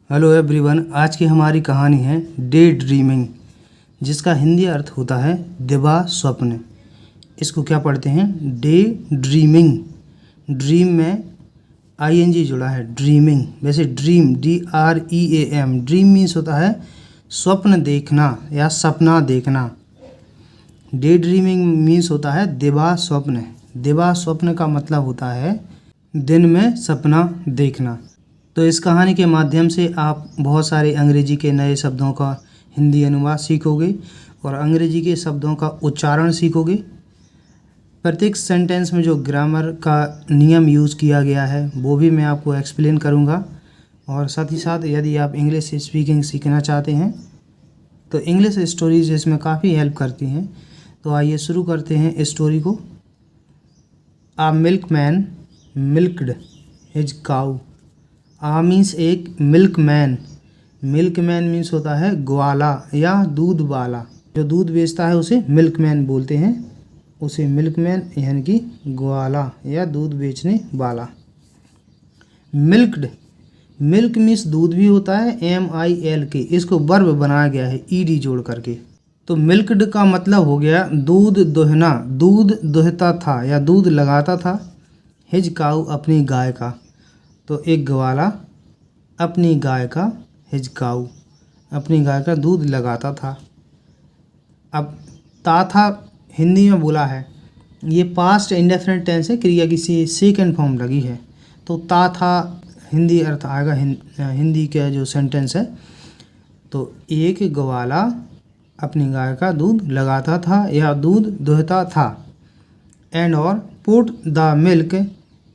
Hello everyone, आज की हमारी कहानी है डे ड्रीमिंग, जिसका हिंदी अर्थ होता है दिवा स्वप्न। इसको क्या पढ़ते हैं? Day dreaming. ड्रीम में आईएनजी जुड़ा है, ड्रीमिंग। वैसे ड्रीम DREAM, ड्रीम मीन्स होता है स्वप्न देखना या सपना देखना। डे ड्रीमिंग मीन्स होता है दिवा स्वप्न। दिवा स्वप्न का मतलब होता है दिन में सपना देखना। तो इस कहानी के माध्यम से आप बहुत सारे अंग्रेजी के नए शब्दों का हिंदी अनुवाद सीखोगे और अंग्रेजी के शब्दों का उच्चारण सीखोगे। प्रत्येक सेंटेंस में जो ग्रामर का नियम यूज़ किया गया है वो भी मैं आपको एक्सप्लेन करूँगा। और साथ ही साथ यदि आप इंग्लिश स्पीकिंग सीखना चाहते हैं तो इंग्लिश स्टोरीज इसमें काफ़ी हेल्प करती हैं। तो आइए शुरू करते हैं स्टोरी को। आ मिल्कमैन मिल्क्ड हिज काऊ। आ मीन्स एक मिल्कमैन। मिल्कमैन मीन्स होता है ग्वाला या दूध वाला। जो दूध बेचता है उसे मिल्कमैन बोलते हैं। उसे मिल्कमैन यानी कि ग्वाला या दूध बेचने वाला। मिल्क्ड, मिल्क मीन्स दूध भी होता है, MILK। इसको वर्ब बनाया गया है ED जोड़ करके। तो मिल्क्ड का मतलब हो गया दूध दुहना, दूध दुहता था या दूध लगाता था। हिज काऊ, अपनी गाय का। तो एक ग्वाला अपनी गाय का, हिज काऊ, अपनी गाय का दूध लगाता था। अब ता था हिंदी में बोला है, ये पास्ट इंडेफिनिट टेंस है, क्रिया की सेकंड फॉर्म लगी है। तो ता था हिंदी अर्थ आएगा हिंदी का जो सेंटेंस है। तो एक ग्वाला अपनी गाय का दूध लगाता था या दूध दुहता था। एंड और put the milk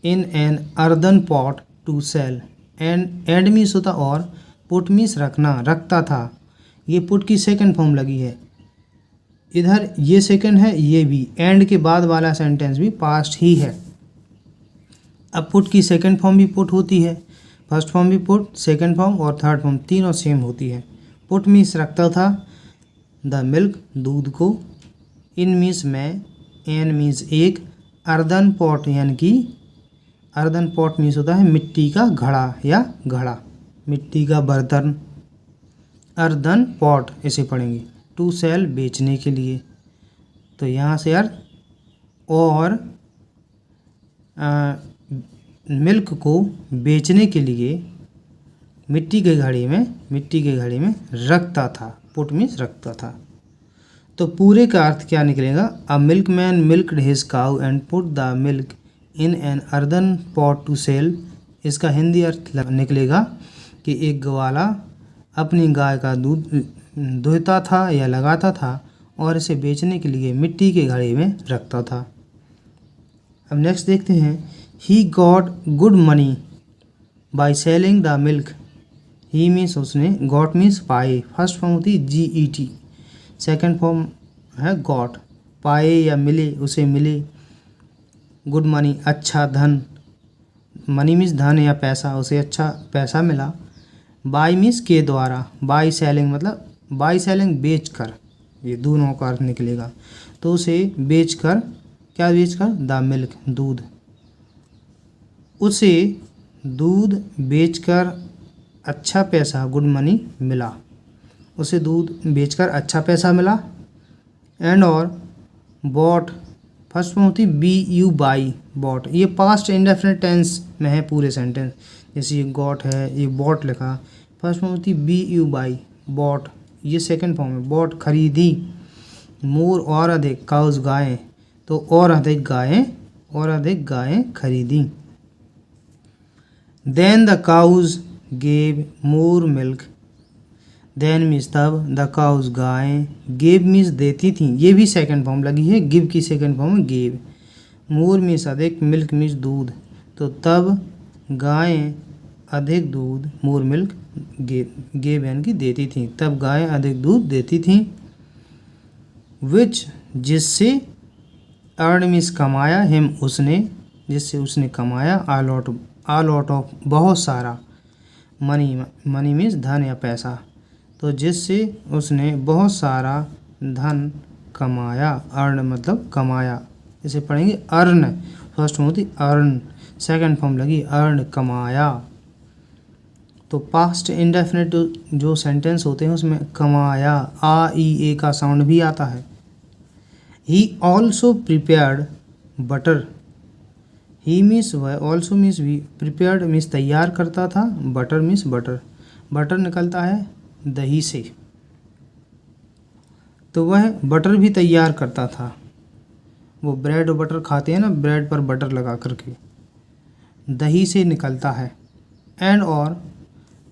in an earthen pot to sell. And means होता और, पुट मीन्स रखना, रखता था। ये पुट की सेकंड फॉर्म लगी है। इधर ये सेकंड है, ये भी। एंड के बाद वाला सेंटेंस भी पास्ट ही है। अब पुट की सेकंड फॉर्म भी पुट होती है, फर्स्ट फॉर्म भी पुट, सेकंड फॉर्म और थर्ड फॉर्म तीनों सेम होती है। पुट मीन्स रखता था, द मिल्क दूध को, इन मीन्स में, एन मीन्स एक, अर्दन पॉट यानी कि अर्दन पॉट मीन्स होता है मिट्टी का घड़ा या घड़ा, मिट्टी का बर्तन। अर्दन पॉट इसे पढ़ेंगे। टू सेल बेचने के लिए। तो यहाँ से अर्थ और मिल्क को बेचने के लिए मिट्टी के घड़े में रखता था। पुट मीन्स रखता था। तो पूरे का अर्थ क्या निकलेगा? A milkman milked his cow and put the milk in an earthen pot to sell. इसका हिंदी अर्थ निकलेगा कि एक ग्वाला अपनी गाय का दूध दुहता था या लगाता था और इसे बेचने के लिए मिट्टी के घड़े में रखता था। अब नेक्स्ट देखते हैं। He got good money by selling the milk. He means उसने, गॉट मीन्स पाए। फर्स्ट फॉर्म होती है GET, सेकेंड फॉर्म है गॉट, पाए या मिले, उसे मिले। गुड मनी, अच्छा धन। मनी मीन्स धन या पैसा, उसे अच्छा पैसा मिला। बाय मीन्स के द्वारा, बाय सेलिंग मतलब बाय सेलिंग बेच कर, ये दोनों का अर्थ निकलेगा। तो उसे बेच कर, क्या बेच कर? द मिल्क दूध। उसे दूध बेचकर अच्छा पैसा, गुड मनी मिला। उसे दूध बेचकर अच्छा पैसा मिला। एंड और बॉट, फर्स्ट में होती BU बाई, बॉट। ये पास्ट इंडेफिनिट टेंस में है पूरे सेंटेंस। जैसे ये गॉट है, ये बॉट लिखा, फर्स्ट में होती BU बाई, बॉट। ये सेकंड फॉर्म है, बॉट खरीदी। मोर और अधिक, काउज गायें। तो और अधिक गायें खरीदी। Then the cows gave more milk. Then means तब, द काउज गायें, गेव मीन्स देती थी, ये भी सेकंड फॉर्म लगी है, गिव की सेकंड फॉर्म है गेव। मोर मीन्स अधिक, मिल्क मीन्स दूध। तो तब गायें अधिक दूध, मोर मिल्क गेव यानी कि देती थी, तब गायें अधिक दूध देती थीं। विच जिससे, अर्न मीन्स कमाया, हिम उसने, जिससे उसने कमाया, आ लॉट ऑफ बहुत सारा, मनी मीन्स धन या पैसा। तो जिससे उसने बहुत सारा धन कमाया, अर्न मतलब कमाया, इसे पढ़ेंगे अर्न। फर्स्ट फॉर्म होती अर्न, सेकंड फॉर्म लगी अर्न, कमाया। तो पास्ट इंडेफिनिट जो सेंटेंस होते हैं उसमें कमाया, आ ई ए का साउंड भी आता है। He also prepared butter. He means वह, ऑल्सो मीन्स भी, प्रिपेयर्ड मीन्स तैयार करता था, बटर मीन्स बटर। बटर निकलता है दही से, तो वह बटर भी तैयार करता था। वो ब्रेड और बटर खाते हैं ना, ब्रेड पर बटर लगा करके, दही से निकलता है। एंड और,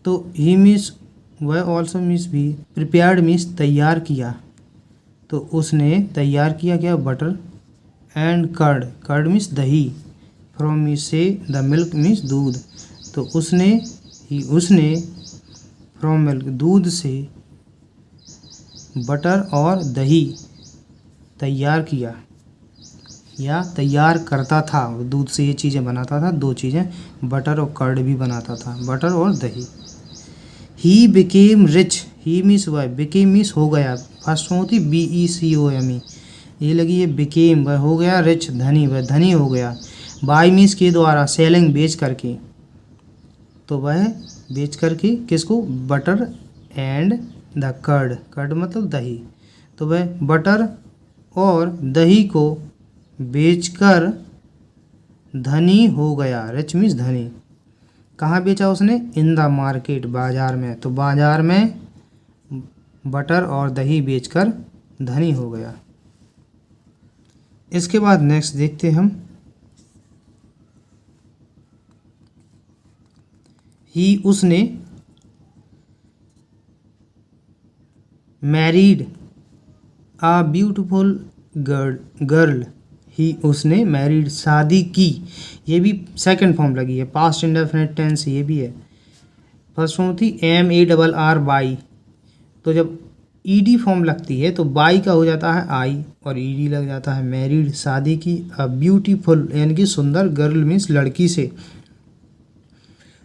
तो ही मीन्स वह, ऑल्सो मीन्स भी, प्रिपेयर्ड मीन्स तैयार किया, तो उसने तैयार किया क्या, butter. And curd, curd means दही, फ्रॉम मीन्स से, द मिल्क मीन्स दूध, तो उसने फ्रॉम मिल्क दूध से बटर और दही तैयार किया या तैयार करता था। दूध से ये चीज़ें बनाता था, दो चीज़ें, बटर और कर्ड भी बनाता था, बटर और दही। He became rich, he means वह, बिकेम मीन्स हो गया, फर्स्ट में होती BECOME, ये लगी है बिकेम, वह हो गया, रिच धनी, वह धनी हो गया। बाय मीन्स के द्वारा, सेलिंग बेच करके, तो वह बेच करके किसको, butter and the curd, curd मतलब दही, तो वह बटर और दही को बेचकर धनी हो गया, रिच मीन्स धनी। कहाँ बेचा उसने, इन द मार्केट, बाजार में, तो बाजार में बटर और दही बेचकर धनी हो गया। इसके बाद नेक्स्ट देखते हम, ही उसने मैरिड आ ब्यूटीफुल गर्ल, ही उसने मैरिड शादी की, ये भी सेकंड फॉर्म लगी है, पास्ट इंडेफिनिट टेंस ये भी है। फर्स्ट फॉर्म थी MARR बाई, तो जब ED फॉर्म लगती है तो बाई का हो जाता है आई और ED लग जाता है, मैरिड शादी की, अ ब्यूटीफुल यानी कि सुंदर, गर्ल मीन्स लड़की से,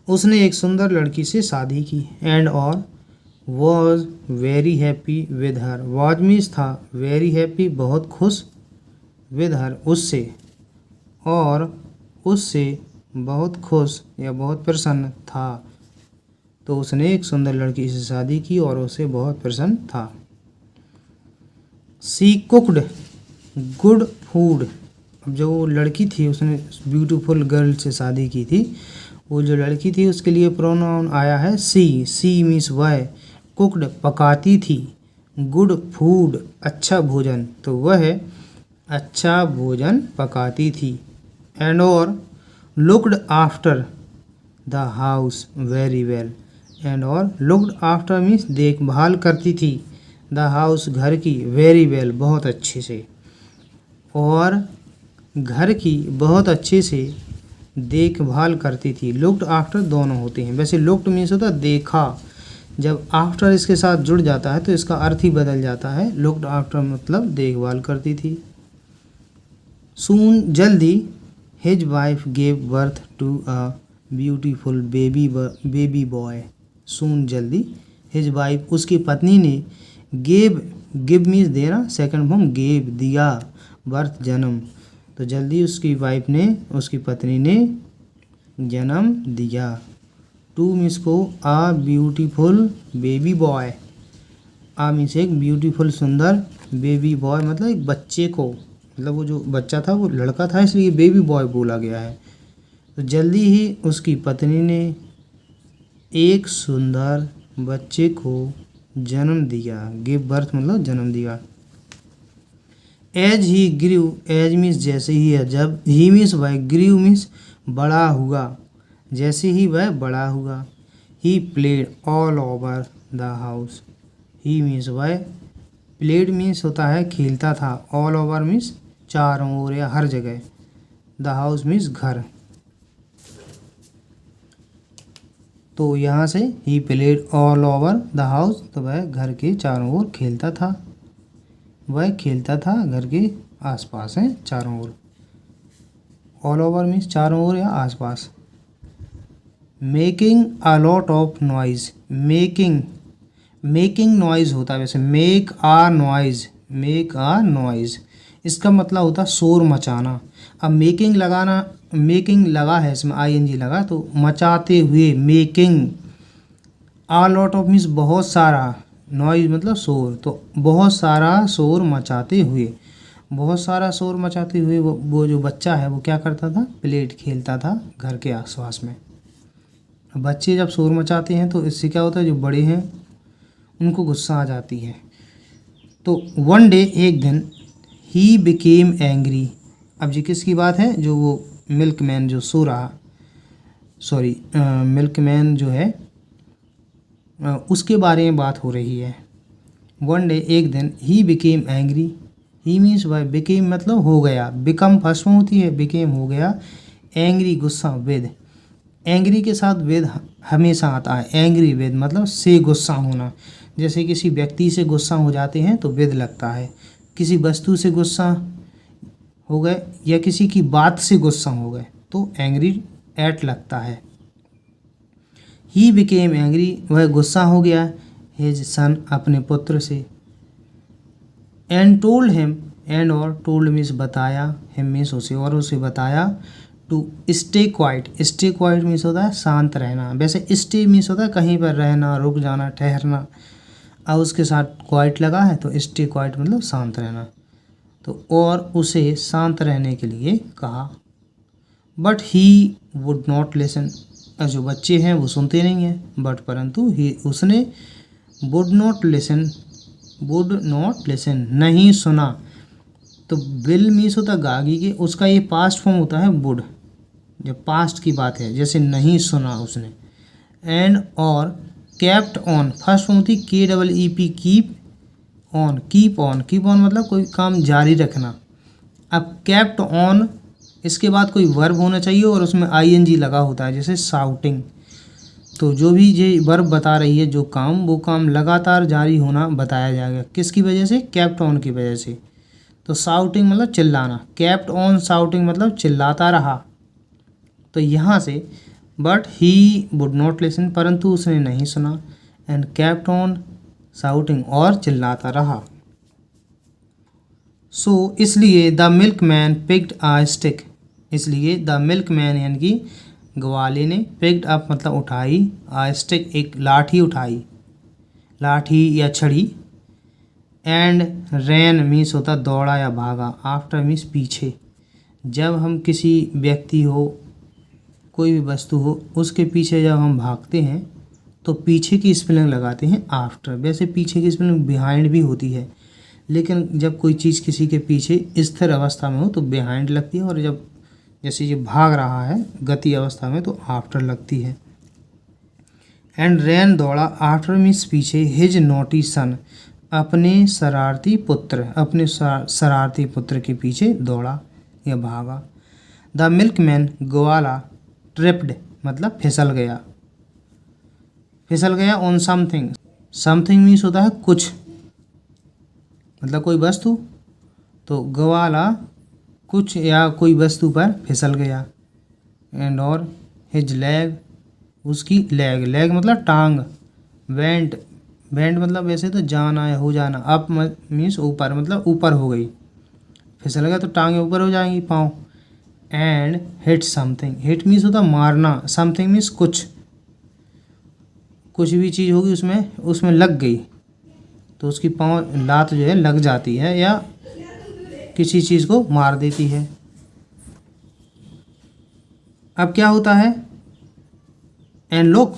उसने एक सुंदर लड़की से शादी की। एंड और was very happy with her, was means था, वेरी हैप्पी बहुत खुश, विद हर उससे, और उससे बहुत खुश या बहुत प्रसन्न था, तो उसने एक सुंदर लड़की से शादी की और उससे बहुत प्रसन्न था। सी कुक्ड गुड फूड, अब जो वो लड़की थी उसने ब्यूटीफुल गर्ल से शादी की थी, वो जो लड़की थी उसके लिए प्रोनाउन आया है सी, सी मीन्स वह, कुक्ड पकाती थी, गुड फूड अच्छा भोजन, तो वह अच्छा भोजन पकाती थी। एंड और looked after the house very well, and और लुक्ड आफ्टर मीन्स देखभाल करती थी, द हाउस घर की, वेरी वेल बहुत अच्छे से, और घर की बहुत अच्छे से देखभाल करती थी। लुक्ड आफ्टर दोनों होते हैं, वैसे लुक्ड मीन्स होता है देखा, जब आफ्टर इसके साथ जुड़ जाता है तो इसका अर्थ ही बदल जाता है, लुक्ड आफ्टर मतलब देखभाल करती थी। सून जल्दी, his wife gave birth to a beautiful baby boy, soon जल्दी, हिज वाइफ उसकी पत्नी ने, गेव, गिव मीन्स देना, सेकंड फॉर्म गेव दिया, बर्थ जन्म, तो जल्दी उसकी वाइफ ने, उसकी पत्नी ने जन्म दिया। टू मीन्स को आ ब्यूटीफुल बेबी बॉय, आ मीन्स एक ब्यूटीफुल सुंदर, बेबी बॉय मतलब एक बच्चे को, मतलब वो जो बच्चा था वो लड़का था इसलिए बेबी बॉय बोला गया है। तो जल्दी ही उसकी पत्नी ने एक सुंदर बच्चे को जन्म दिया, गिव बर्थ मतलब जन्म दिया। As he grieve, as means जैसे ही है, जब, ही मीन्स वह, ग्रीव मीन्स बड़ा हुआ, जैसे ही वह बड़ा हुआ। He played all over the house, he means वह, प्लेड मीन्स होता है खेलता था, ऑल ओवर मीन्स चारों ओर या हर जगह, द हाउस मीन्स घर, तो यहाँ से ही played all over the house, तो वह घर के चारों ओर खेलता था, वह खेलता था घर के आसपास है चारों ओर, ऑल ओवर मीन्स चारों ओर या आसपास। Making a lot of noise, making, making noise होता है वैसे, make a noise, make a noise, इसका मतलब होता है शोर मचाना। अब मेकिंग लगाना, मेकिंग लगा है इसमें ING लगा, तो मचाते हुए, making a lot of means बहुत सारा, नॉइज मतलब शोर, तो बहुत सारा शोर मचाते हुए, बहुत सारा शोर मचाते हुए वो जो बच्चा है वो क्या करता था, प्लेट खेलता था घर के आसपास में। बच्चे जब शोर मचाते हैं तो इससे क्या होता है, जो बड़े हैं उनको गुस्सा आ जाती है। तो वन डे, एक दिन, ही बिकेम एंग्री। अब जी किसकी बात है, जो वो मिल्कमैन जो सो रहा, सॉरी मिल्कमैन जो है उसके बारे में बात हो रही है। वन डे, एक दिन, he became angry. He means by became मतलब हो गया, बिकम फर्स्ट में होती है, बिकेम हो गया, एंग्री गुस्सा, विद, एंग्री के साथ विद हमेशा आता है। एंग्री विद मतलब से गुस्सा होना, जैसे किसी व्यक्ति से गुस्सा हो जाते हैं तो विद लगता है, किसी वस्तु से गुस्सा हो गए या किसी की बात से गुस्सा हो गए तो एंग्री एट लगता है। ही बिकेम एंग्री, वह गुस्सा हो गया, हिज सन अपने पुत्र से, एंड टोल्ड हिम, एंड और टोल्ड मीन्स बताया, हिम मीन्स उसे, और उसे बताया, to stay quiet. Stay quiet means होता है शांत रहना, वैसे स्टे मीन्स होता है कहीं पर रहना, रुक जाना, ठहरना, अब उसके साथ क्वाइट लगा है तो स्टे क्वाइट मतलब शांत रहना। तो और उसे शांत रहने के लिए कहा, but he would not listen. जो बच्चे हैं वो सुनते नहीं हैं, बट परंतु ही उसने would not listen, would not listen नहीं सुना। तो विल मीन्स होता है गागी के, उसका ये पास्ट फॉर्म होता है वुड, जब पास्ट की बात है, जैसे नहीं सुना उसने। एंड और केप्ट ऑन, फर्स्ट फॉर्म होती KEEP, keep on, keep on, keep on मतलब कोई काम जारी रखना। अब केप्ट ऑन इसके बाद कोई वर्ब होना चाहिए और उसमें ING लगा होता है, जैसे शाउटिंग। तो जो भी ये वर्ब बता रही है जो काम, वो काम लगातार जारी होना बताया जाएगा, किसकी वजह से, केप्ट ऑन की वजह से। तो शाउटिंग मतलब चिल्लाना, केप्ट ऑन शाउटिंग मतलब चिल्लाता रहा। तो यहाँ से but he would not listen, परंतु उसने नहीं सुना, एंड केप्ट ऑन शाउटिंग और चिल्लाता रहा। सो इसलिए the milkman picked a stick, इसलिए द मिल्कमैन यानी कि ग्वाले ने, पिक्ड अप मतलब उठाई, अ स्टिक एक लाठी उठाई, लाठी या छड़ी, एंड रैन मीन्स होता दौड़ा या भागा, आफ्टर मीन्स पीछे। जब हम किसी व्यक्ति हो, कोई भी वस्तु हो, उसके पीछे जब हम भागते हैं तो पीछे की स्पेलिंग लगाते हैं आफ्टर। वैसे पीछे की स्पेलिंग बिहाइंड भी होती है, लेकिन जब कोई चीज़ किसी के पीछे स्थिर अवस्था में हो तो बिहाइंड लगती है, और जब जैसे ये भाग रहा है गति अवस्था में तो आफ्टर लगती है। एंड रैन दौड़ा, आफ्टर मीन्स पीछे, हिज नॉटी सन अपने शरारती पुत्र, अपने शरारती पुत्र के पीछे दौड़ा या भागा। द मिल्कमैन ग्वाला ट्रिप्ड मतलब फिसल गया, फिसल गया ऑन समथिंग, समथिंग मीन्स होता है कुछ, मतलब कोई वस्तु, तो ग्वाला कुछ या कोई वस्तु पर फिसल गया। एंड और हिज लेग, उसकी लेग, लेग मतलब टांग, वेंट, वेंट मतलब वैसे तो जाना या हो जाना, अप मीन्स ऊपर मतलब ऊपर हो गई, फिसल गया तो टांगें ऊपर हो जाएंगी, पाँव। And hit something, hit means होता मारना, समथिंग मीन्स कुछ, कुछ भी चीज़ होगी उसमें, उसमें लग गई तो उसकी पाँव, लात जो है लग जाती है या किसी चीज़ को मार देती है। अब क्या होता है, एंड लुक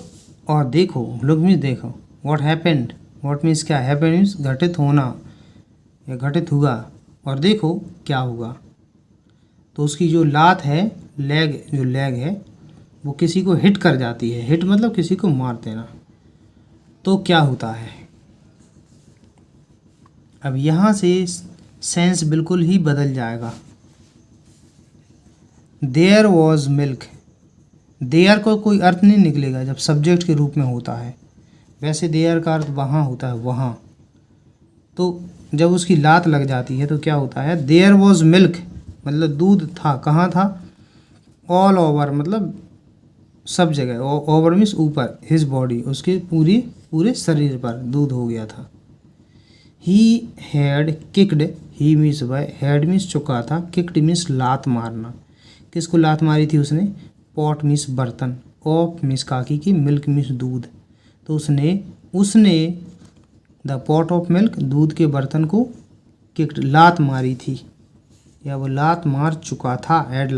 और देखो, लुक मीन्स देखो, व्हाट हैपेंड, व्हाट मीन्स क्या, हैपेंड मीन्स घटित होना या घटित हुआ, और देखो क्या हुआ। तो उसकी जो लात है, लेग, जो लेग है वो किसी को हिट कर जाती है, हिट मतलब किसी को मार देना, तो क्या होता है। अब यहाँ से सेंस बिल्कुल ही बदल जाएगा। देयर वॉज मिल्क, देयर को कोई अर्थ नहीं निकलेगा जब सब्जेक्ट के रूप में होता है, वैसे देयर का अर्थ वहाँ होता है, वहाँ। तो जब उसकी लात लग जाती है तो क्या होता है, देयर वॉज मिल्क मतलब दूध था, कहाँ था, ऑल ओवर मतलब सब जगह, ओवर मीन्स ऊपर, हिज बॉडी उसके पूरे शरीर पर दूध हो गया था। He had kicked, he means by, had मीन्स चुका था, किक्ड मीन्स लात मारना, किसको लात मारी थी उसने, पॉट मीन्स बर्तन, ऑफ मीन्स काकी की, मिल्क मीन्स दूध, तो उसने द पॉट ऑफ मिल्क, दूध के बर्तन को किक्ड, लात मारी थी, या वो लात मार चुका था, हेड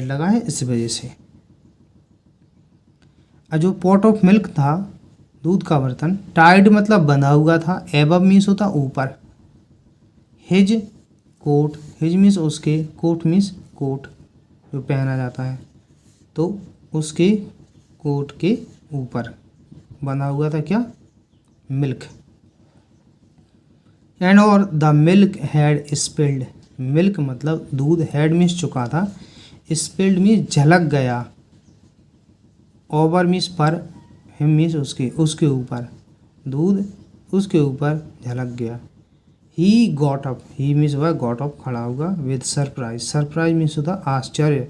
लगा है इस वजह से। और जो पॉट ऑफ मिल्क था, दूध का बर्तन, टाइड मतलब बंधा हुआ था, एबव मीन्स होता ऊपर, हिज कोट, हिज मीन्स उसके, कोट मीन्स कोट जो पहना जाता है, तो उसके कोट के ऊपर बंधा हुआ था क्या, मिल्क। एंड और the milk had spilled, milk मतलब दूध, हैड मीन्स चुका था, स्पिल्ड मीन्स झलक गया, ओवर मीन्स पर, हिम मीन्स उसके ऊपर, दूध उसके ऊपर झलक गया। He got up, he means वह गॉट अप खड़ा होगा, विद सरप्राइज, सरप्राइज मीन्स होता आश्चर्य,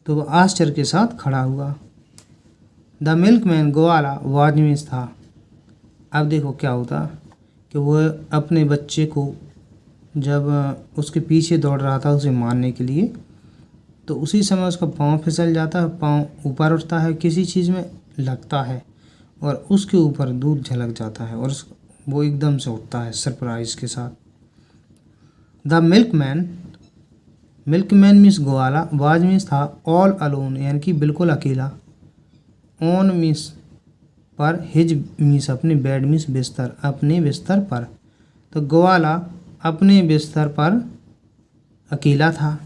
तो वह आश्चर्य के साथ खड़ा हुआ। The milk man, Gwala was means था। अब देखो क्या होता कि वह अपने बच्चे को जब उसके पीछे दौड़ रहा था उसे मारने के लिए, तो उसी समय उसका पाँव फिसल जाता है, पाँव ऊपर उठता है, किसी चीज़ में लगता है और उसके ऊपर दूध झलक जाता है और वो एकदम से उठता है सरप्राइज के साथ। The milkman, milkman means Gwala, was means था, ऑल अलोन यानी कि बिल्कुल अकेला, ऑन मीन्स पर, हिज मीन्स अपने, बेड मीन्स बिस्तर, अपने बिस्तर पर, तो ग्वाला अपने बिस्तर पर अकेला था।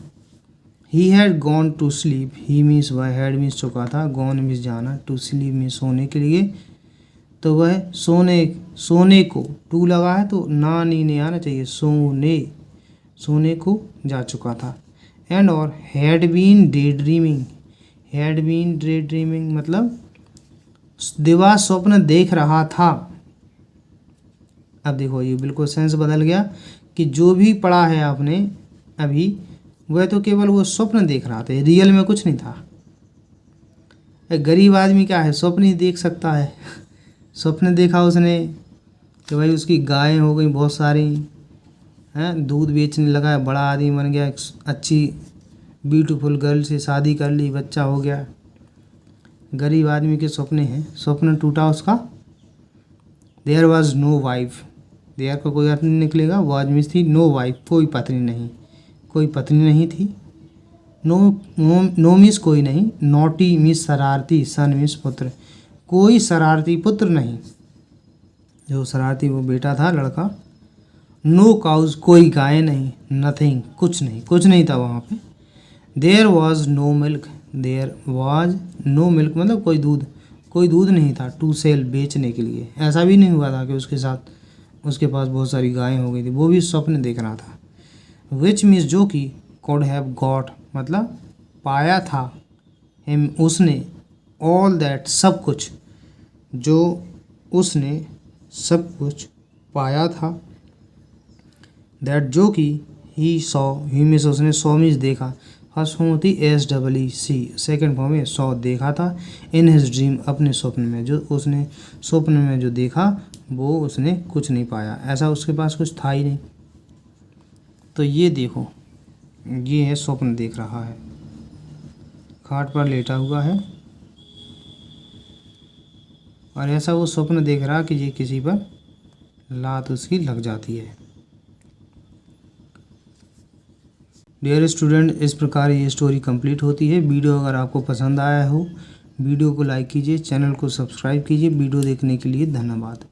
He had gone to sleep, he means had, हैड मीन्स चुका था, गॉन मीन्स जाना, टू स्लीप मीन्स सोने के लिए, तो वह सोने को, टू लगा है तो ना नी नहीं आना चाहिए, सोने को जा चुका था। एंड और had been day dreaming, had been day dreaming मतलब दिवा स्वप्न देख रहा था। अब देखो ये बिल्कुल सेंस बदल गया कि जो भी पढ़ा है आपने अभी, वह तो केवल वो स्वप्न देख रहा था, रियल में कुछ नहीं था। एक गरीब आदमी क्या है, स्वप्न ही देख सकता है। स्वप्न देखा उसने कि भाई उसकी गायें हो गई बहुत सारी हैं, दूध बेचने लगा है, बड़ा आदमी बन गया, अच्छी ब्यूटीफुल गर्ल से शादी कर ली, बच्चा हो गया। गरीब आदमी के सपने हैं, स्वप्न टूटा उसका। There was no wife, there का कोई अर्थ नहीं निकलेगा, वाज मीन्स थी, नो वाइफ कोई पत्नी नहीं, कोई पत्नी नहीं थी। नो मीन्स कोई नहीं, नॉटी मीन्स शरारती, सन मीन्स पुत्र, कोई शरारती पुत्र नहीं, जो शरारती वो बेटा था लड़का। नो काउज कोई गाय नहीं, नथिंग कुछ नहीं था वहाँ पे। There was no milk, there was no milk मतलब कोई दूध नहीं था, टू सेल बेचने के लिए। ऐसा भी नहीं हुआ था कि उसके साथ उसके पास बहुत सारी गायें हो गई थी, वो भी स्वप्न देख रहा था। विच मीन्स जो कि, कोड हैव गॉट मतलब पाया था, हिम उसने, ऑल दैट सब कुछ, जो उसने सब कुछ पाया था, दैट जो कि, ही सॉ, ही मीन्स उसने, सॉ मीन्स देखा, फर्स्ट फॉर्म होती SEEC, सेकेंड फॉर्म में सॉ देखा था, इन हिज ड्रीम अपने स्वप्न में, जो उसने स्वप्न में जो देखा वो उसने कुछ नहीं पाया, ऐसा उसके पास कुछ था ही नहीं। तो ये देखो ये है स्वप्न देख रहा है, खाट पर लेटा हुआ है और ऐसा वो स्वप्न देख रहा कि ये किसी पर लात उसकी लग जाती है। डियर स्टूडेंट, इस प्रकार ये स्टोरी कंप्लीट होती है। वीडियो अगर आपको पसंद आया हो, वीडियो को लाइक कीजिए, चैनल को सब्सक्राइब कीजिए। वीडियो देखने के लिए धन्यवाद।